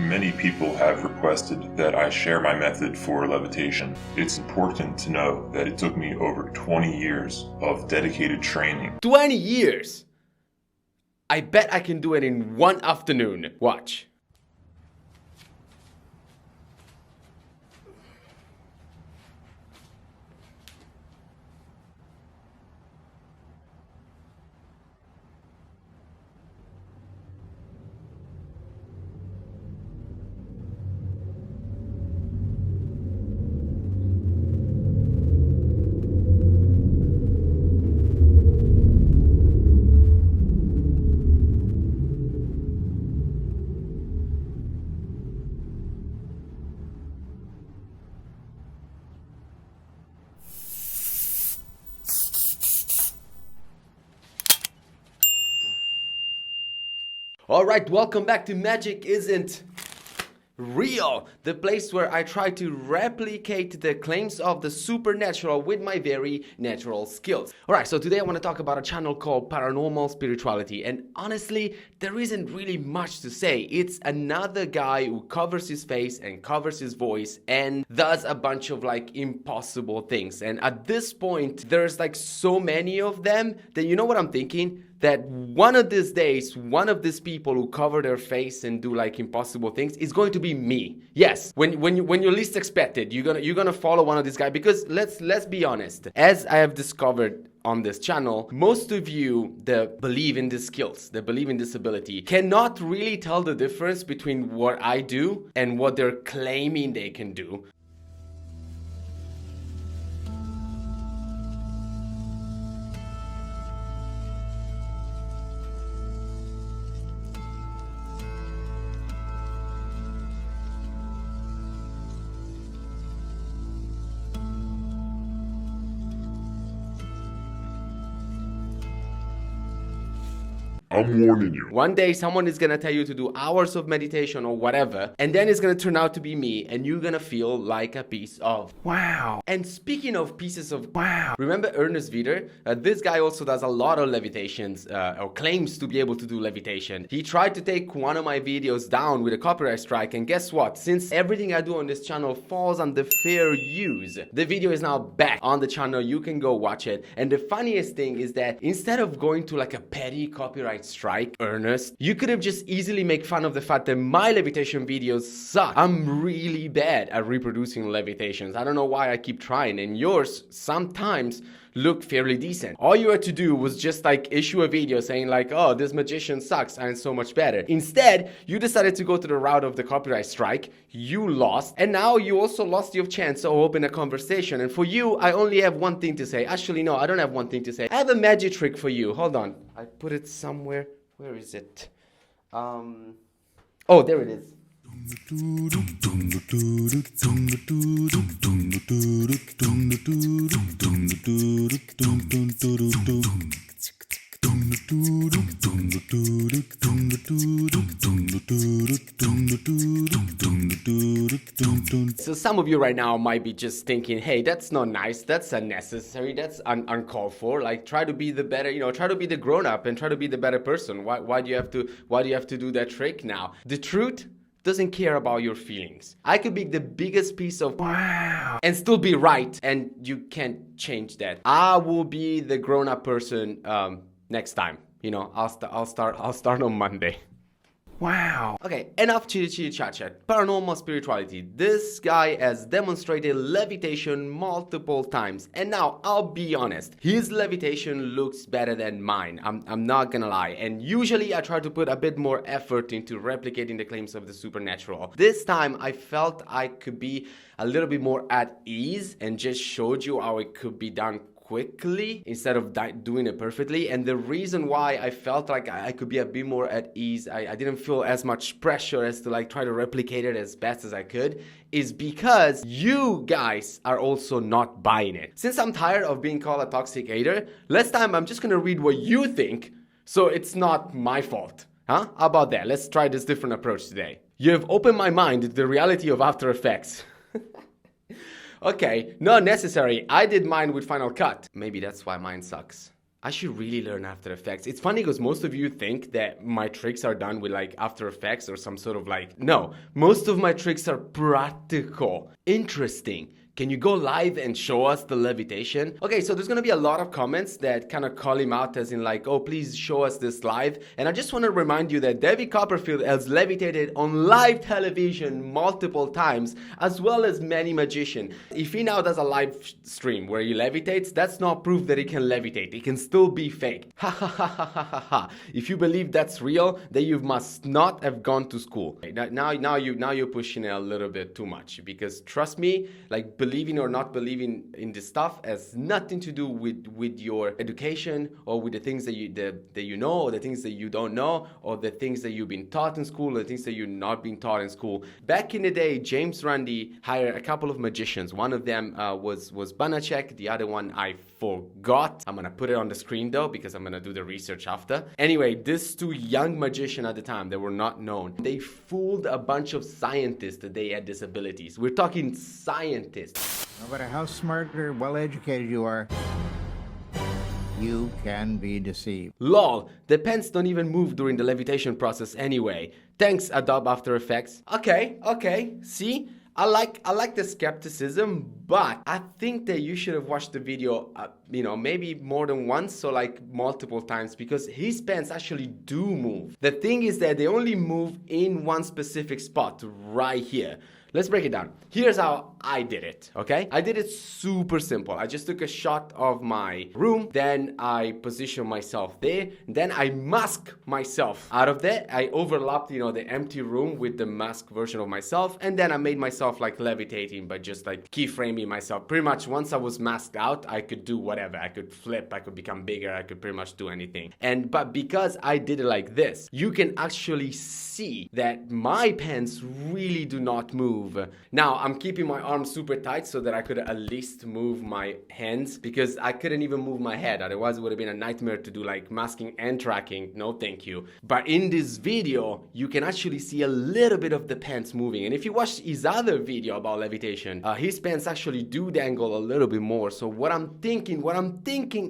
Many people have requested that I share my method for levitation. It's important to know that it took me over 20 years of dedicated training. 20 years? I bet I can do it in one afternoon. Watch. Alright, welcome back to Magic Isn't Real, the place where I try to replicate the claims of the supernatural with my very natural skills. Alright, so today I want to talk about a channel called Paranormal Spirituality, and honestly, there isn't really much to say. It's another guy who covers his face and covers his voice and does a bunch of like impossible things. And at this point, there's like so many of them that you know what I'm thinking? That one of these days, one of these people who cover their face and do like impossible things is going to be me. Yes, when you least expect it, you're gonna follow one of these guys, because let's be honest. As I have discovered on this channel, most of you that believe in these skills, that believe in this ability, cannot really tell the difference between what I do and what they're claiming they can do. I'm warning you. One day someone is gonna tell you to do hours of meditation or whatever, and then it's gonna turn out to be me, and you're gonna feel like a piece of wow. And speaking of pieces of wow, remember Ernest Vider? This guy also does a lot of levitations, or claims to be able to do levitation. He tried to take one of my videos down with a copyright strike, and guess what? Since everything I do on this channel falls under fair use, the video is now back on the channel. You can go watch it. And the funniest thing is that instead of going to like a petty copyright strike, Ernest, you could have just easily make fun of the fact that my levitation videos suck. I'm really bad at reproducing levitations. I don't know why I keep trying, and yours sometimes look fairly decent. All you had to do was just like issue a video saying like, oh, this magician sucks, I'm so much better. Instead, you decided to go to the route of the copyright strike. You lost, and now you also lost your chance to open a conversation. And for you, I only have one thing to say. Actually, no, I don't have one thing to say. I have a magic trick for you. Hold on. I put it somewhere. Where is it? Oh, there it is. So some of you right now might be just thinking, hey, that's not nice, that's unnecessary, that's uncalled for. Like, try to be the better, try to be the grown-up and try to be the better person. Why do you have to do that trick now? The truth doesn't care about your feelings. I could be the biggest piece of wow and still be right, and you can't change that. I will be the grown-up person next time. I'll start on Monday. Wow. Okay, enough chitty chat. Paranormal spirituality. This guy has demonstrated levitation multiple times, and now I'll be honest, his levitation looks better than mine. I'm not gonna lie, and usually I try to put a bit more effort into replicating the claims of the supernatural. This time I felt I could be a little bit more at ease and just showed you how it could be done quickly instead of doing it perfectly. And the reason why I felt like I could be a bit more at ease, I didn't feel as much pressure as to like try to replicate it as best as I could, is because you guys are also not buying it. Since I'm tired of being called a toxic hater, last time I'm just gonna read what you think, so it's not my fault. How about that? Let's try this different approach today. You have opened my mind to the reality of After Effects. Okay, not necessary. I did mine with Final Cut. Maybe that's why mine sucks. I should really learn After Effects. It's funny because most of you think that my tricks are done with like After Effects or some sort of like, no, most of my tricks are practical, interesting. Can you go live and show us the levitation? Okay, so there's gonna be a lot of comments that kind of call him out as in like, oh, please show us this live. And I just want to remind you that David Copperfield has levitated on live television multiple times, as well as many magicians. If he now does a live stream where he levitates, that's not proof that he can levitate. It can still be fake. Ha ha ha ha ha ha ha. If you believe that's real, then you must not have gone to school. Now you're pushing it a little bit too much, because trust me, like, believing or not believing in this stuff has nothing to do with your education, or with the things that you know, or the things that you don't know, or the things that you've been taught in school, or the things that you're not being taught in school. Back in the day, James Randi hired a couple of magicians. One of them was Banachek. The other one I forgot. I'm gonna put it on the screen though, because I'm gonna do the research after. Anyway, these two young magicians at the time, they were not known. They fooled a bunch of scientists that they had disabilities. We're talking scientists. No matter how smart or well-educated you are, you can be deceived. Lol, the pens don't even move during the levitation process anyway. Thanks, Adobe After Effects. Okay, see? I like the skepticism, but I think that you should have watched the video, maybe more than once, so like multiple times, because his pens actually do move. The thing is that they only move in one specific spot, right here. Let's break it down. Here's how I did it, okay? I did it super simple. I just took a shot of my room, then I positioned myself there, then I mask myself out of there. I overlapped, the empty room with the mask version of myself, and then I made myself like levitating by just like keyframing myself. Pretty much once I was masked out, I could do whatever. I could flip, I could become bigger, I could pretty much do anything. But because I did it like this, you can actually see that my pens really do not move. Now, I'm keeping my arms super tight so that I could at least move my hands, because I couldn't even move my head. Otherwise, it would have been a nightmare to do like masking and tracking. No, thank you. But in this video, you can actually see a little bit of the pants moving. And if you watch his other video about levitation, his pants actually do dangle a little bit more. So what I'm thinking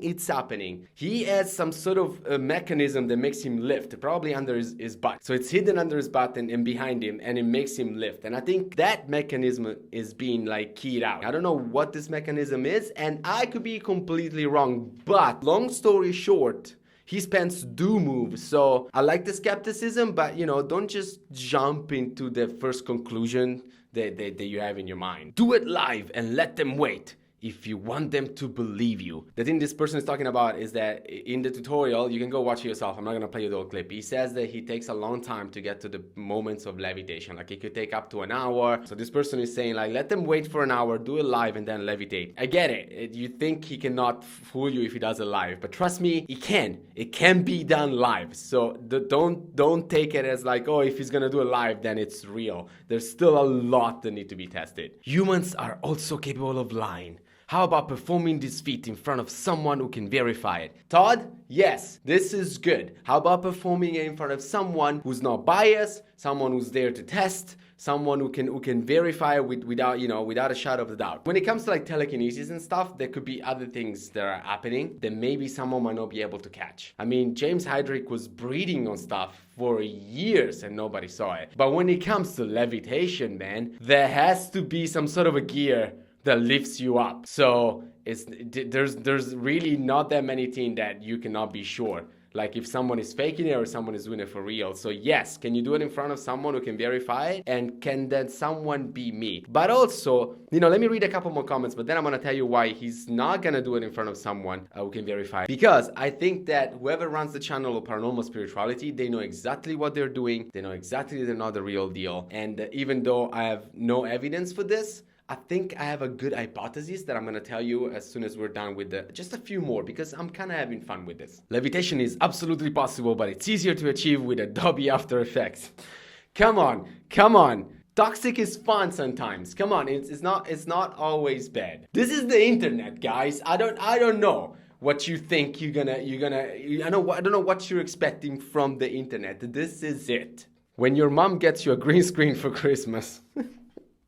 it's happening. He has some sort of mechanism that makes him lift, probably under his butt. So it's hidden under his butt and behind him, and it makes him lift. And I think that mechanism is being like keyed out. I don't know what this mechanism is, and I could be completely wrong, but long story short, his pants do move. So I like the skepticism, but don't just jump into the first conclusion that you have in your mind. Do it live and let them wait if you want them to believe you. The thing this person is talking about is that in the tutorial, you can go watch it yourself. I'm not gonna play you the whole clip. He says that he takes a long time to get to the moments of levitation. Like it could take up to an hour. So this person is saying like, let them wait for an hour, do it live and then levitate. I get it. You think he cannot fool you if he does it live, but trust me, he can. It can be done live. So don't take it as like, oh, if he's gonna do it live, then it's real. There's still a lot that need to be tested. Humans are also capable of lying. How about performing this feat in front of someone who can verify it? Todd? Yes, this is good. How about performing it in front of someone who's not biased, someone who's there to test, someone who can verify it without a shadow of a doubt. When it comes to like telekinesis and stuff, there could be other things that are happening that maybe someone might not be able to catch. I mean, James Heydrich was breathing on stuff for years and nobody saw it. But when it comes to levitation, man, there has to be some sort of a gear that lifts you up. So there's really not that many things that you cannot be sure. Like if someone is faking it or someone is doing it for real. So yes, can you do it in front of someone who can verify it? And can that someone be me? But also, let me read a couple more comments, but then I'm gonna tell you why he's not gonna do it in front of someone who can verify it. Because I think that whoever runs the channel of Paranormal Spirituality, they know exactly what they're doing. They know exactly they're not the real deal. And even though I have no evidence for this, I think I have a good hypothesis that I'm gonna tell you as soon as we're done with just a few more, because I'm kind of having fun with this. Levitation is absolutely possible, but it's easier to achieve with Adobe After Effects. Come on. Toxic is fun sometimes. Come on, it's not always bad. This is the internet, guys. I don't know what you think I don't know what you're expecting from the internet. This is it. When your mom gets you a green screen for Christmas.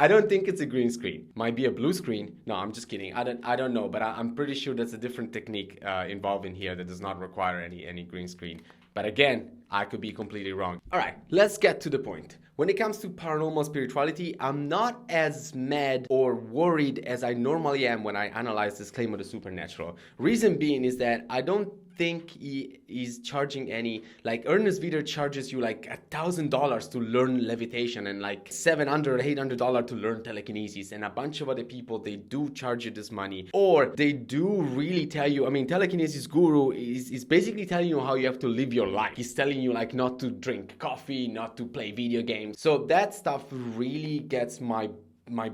I don't think it's a green screen. Might be a blue screen. No, I'm just kidding. I don't know, but I'm pretty sure there's a different technique involved in here that does not require any green screen. But again, I could be completely wrong. All right, let's get to the point. When it comes to paranormal spirituality, I'm not as mad or worried as I normally am when I analyze this claim of the supernatural. Reason being is that I don't think he is charging any, like Ernest Wieder charges you like $1,000 to learn levitation and like $700 or $800 to learn telekinesis, and a bunch of other people, they do charge you this money, or they do really tell you, I mean, telekinesis guru is basically telling you how you have to live your life. He's telling you like not to drink coffee, not to play video games. So that stuff really gets my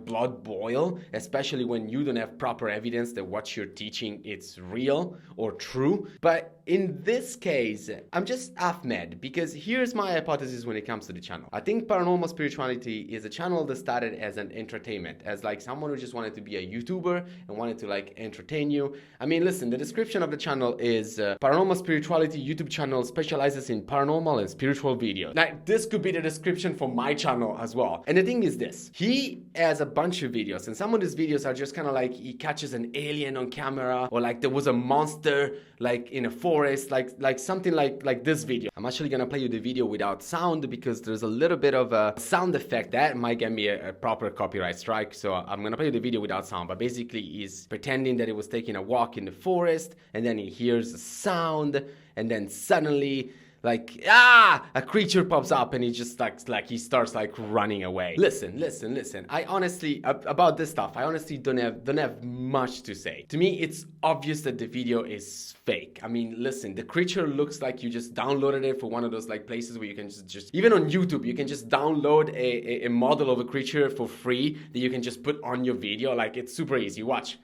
blood boil, especially when you don't have proper evidence that what you're teaching it's real or true. But in this case, I'm just half mad, because here's my hypothesis when it comes to the channel. I think paranormal spirituality is a channel that started as an entertainment, as like someone who just wanted to be a YouTuber and wanted to like entertain you. I mean, listen, the description of the channel is paranormal spirituality YouTube channel specializes in paranormal and spiritual videos. Now, this could be the description for my channel as well. And the thing is this, he has a bunch of videos, and some of these videos are just kind of like he catches an alien on camera, or like there was a monster like in a forest, like something like this video. I'm actually gonna play you the video without sound because there's a little bit of a sound effect that might get me a proper copyright strike, so I'm gonna play you the video without sound. But basically he's pretending that he was taking a walk in the forest, and then he hears a sound, and then suddenly like, a creature pops up, and he just like he starts like running away. Listen. I honestly, about this stuff, I honestly don't have much to say. To me, it's obvious that the video is fake. I mean, listen, the creature looks like you just downloaded it for one of those like places where you can just even on YouTube, you can just download a model of a creature for free that you can just put on your video. Like, it's super easy. Watch.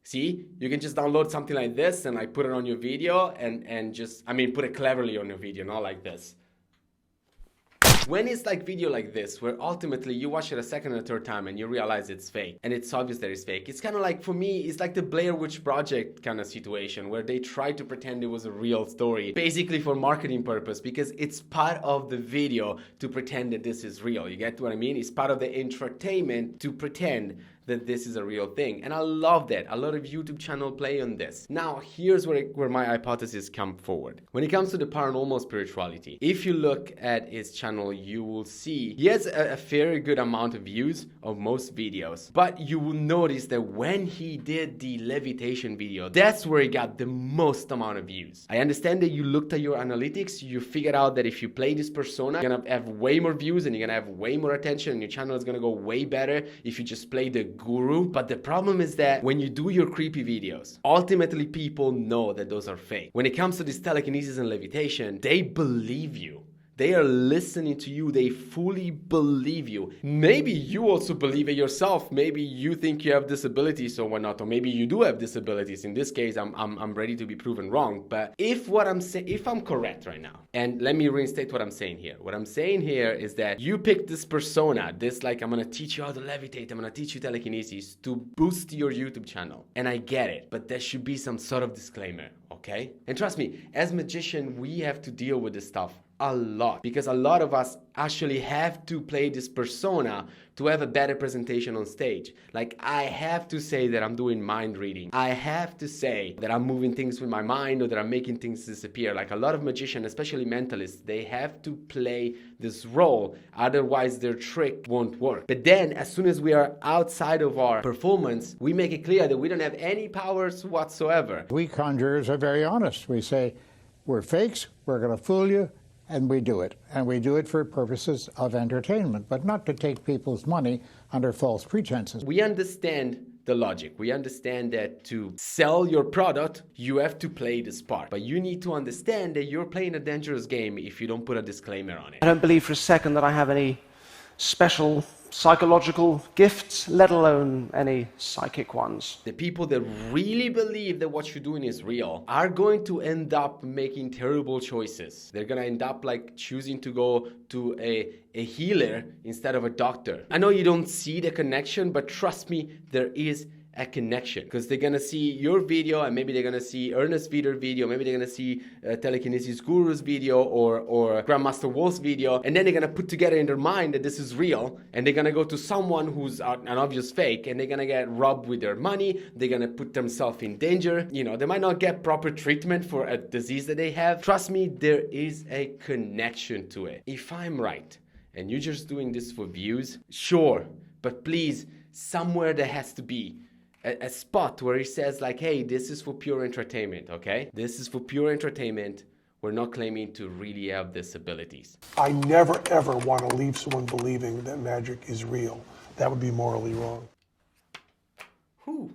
See, you can just download something like this and like put it on your video and just, I mean, put it cleverly on your video, not like this. When it's like video like this, where ultimately you watch it a second or third time and you realize it's fake, and it's obvious that it's fake, it's kind of like, for me, it's like the Blair Witch Project kind of situation where they try to pretend it was a real story, basically for marketing purpose, because it's part of the video to pretend that this is real. You get what I mean? It's part of the entertainment to pretend that this is a real thing. And I love that. A lot of YouTube channel play on this. Now, here's where my hypothesis come forward. When it comes to the paranormal spirituality, if you look at his channel, you will see he has a very good amount of views of most videos. But you will notice that when he did the levitation video, that's where he got the most amount of views. I understand that you looked at your analytics, you figured out that if you play this persona, you're gonna have way more views and you're gonna have way more attention, and your channel is gonna go way better if you just play the guru. But the problem is that when you do your creepy videos, ultimately people know that those are fake. When it comes to this telekinesis and levitation, they believe you. They are listening to you. They fully believe you. Maybe you also believe it yourself. Maybe you think you have disabilities or whatnot, or maybe you do have disabilities. In this case, I'm ready to be proven wrong. But if I'm correct right now, and let me reinstate what I'm saying here. What I'm saying here is that you pick this persona, this like, I'm gonna teach you how to levitate, I'm gonna teach you telekinesis to boost your YouTube channel. And I get it, but there should be some sort of disclaimer, okay? And trust me, as magician, we have to deal with this stuff a lot, because a lot of us actually have to play this persona to have a better presentation on stage. Like, I have to say that I'm doing mind reading. I have to say that I'm moving things with my mind, or that I'm making things disappear. Like, a lot of magicians, especially mentalists, they have to play this role, otherwise their trick won't work. But then as soon as we are outside of our performance, we make it clear that we don't have any powers whatsoever. We conjurers are very honest. We say, we're fakes, we're going to fool you, and we do it. And we do it for purposes of entertainment, but not to take people's money under false pretenses. We understand the logic. We understand that to sell your product, you have to play this part. But you need to understand that you're playing a dangerous game if you don't put a disclaimer on it. I don't believe for a second that I have any special psychological gifts, let alone any psychic ones. The people that really believe that what you're doing is real are going to end up making terrible choices. They're gonna end up like choosing to go to a healer instead of a doctor. I know you don't see the connection, but trust me, there is a connection, because they're gonna see your video, and maybe they're gonna see Ernest Vider's video, maybe they're gonna see Telekinesis Guru's video or Grandmaster Wolf's video, and then they're gonna put together in their mind that this is real, and they're gonna go to someone who's an obvious fake, and they're gonna get robbed with their money, they're gonna put themselves in danger, you know, they might not get proper treatment for a disease that they have. Trust me, there is a connection to it. If I'm right, and you're just doing this for views, sure, but please, somewhere there has to be a spot where he says like, hey, this is for pure entertainment, okay? This is for pure entertainment. We're not claiming to really have these abilities. I never, ever want to leave someone believing that magic is real. That would be morally wrong. Whew.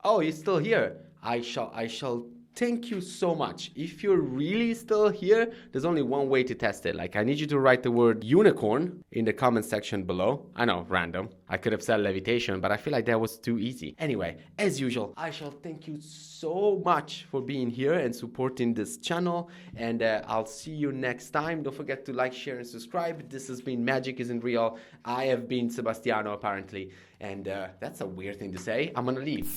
Oh, you're still here. I shall thank you so much. If you're really still here, there's only one way to test it. Like, I need you to write the word unicorn in the comment section below. I know, random. I could have said levitation, but I feel like that was too easy. Anyway, as usual, I shall thank you so much for being here and supporting this channel. And I'll see you next time. Don't forget to like, share, and subscribe. This has been Magic Isn't Real. I have been Sebastiano, apparently. And that's a weird thing to say. I'm gonna leave.